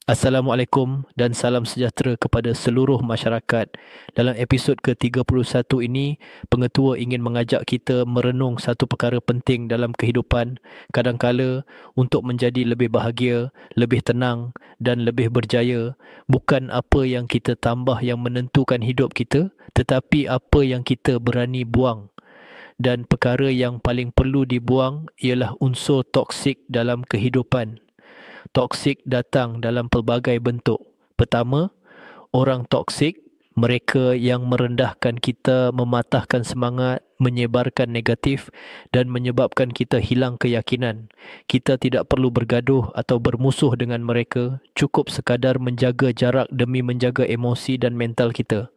Assalamualaikum dan salam sejahtera kepada seluruh masyarakat. Dalam episod ke-31 ini, pengetua ingin mengajak kita merenung satu perkara penting dalam kehidupan. Kadangkala, untuk menjadi lebih bahagia, lebih tenang dan lebih berjaya, bukan apa yang kita tambah yang menentukan hidup kita, tetapi apa yang kita berani buang. Dan perkara yang paling perlu dibuang ialah unsur toksik dalam kehidupan. Toksik datang dalam pelbagai bentuk. Pertama, orang toksik, mereka yang merendahkan kita, mematahkan semangat, menyebarkan negatif dan menyebabkan kita hilang keyakinan. Kita tidak perlu bergaduh atau bermusuh dengan mereka, cukup sekadar menjaga jarak demi menjaga emosi dan mental kita.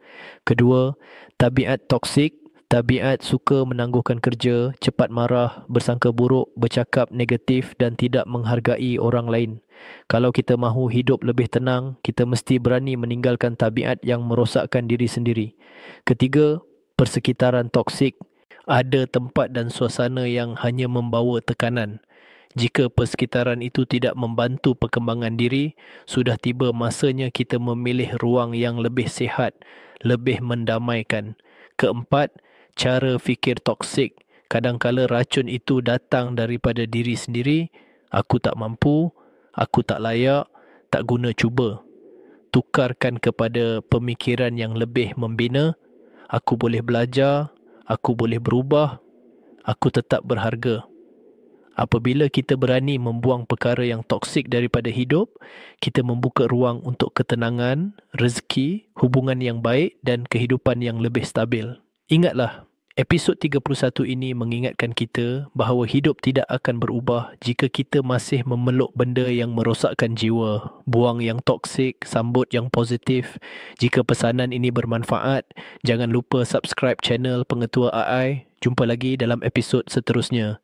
Kedua, tabiat toksik, tabiat suka menangguhkan kerja, cepat marah, bersangka buruk, bercakap negatif dan tidak menghargai orang lain. Kalau kita mahu hidup lebih tenang, kita mesti berani meninggalkan tabiat yang merosakkan diri sendiri. Ketiga, persekitaran toksik. Ada tempat dan suasana yang hanya membawa tekanan. Jika persekitaran itu tidak membantu perkembangan diri, sudah tiba masanya kita memilih ruang yang lebih sihat, lebih mendamaikan. Keempat, cara fikir toksik. Kadangkala racun itu datang daripada diri sendiri. Aku tak mampu, aku tak layak, tak guna cuba. Tukarkan kepada pemikiran yang lebih membina. Aku boleh belajar, aku boleh berubah, aku tetap berharga. Apabila kita berani membuang perkara yang toksik daripada hidup, kita membuka ruang untuk ketenangan, rezeki, hubungan yang baik dan kehidupan yang lebih stabil. Ingatlah, episod 31 ini mengingatkan kita bahawa hidup tidak akan berubah jika kita masih memeluk benda yang merosakkan jiwa. Buang yang toksik, sambut yang positif. Jika pesanan ini bermanfaat, jangan lupa subscribe channel Pengetua AI. Jumpa lagi dalam episod seterusnya.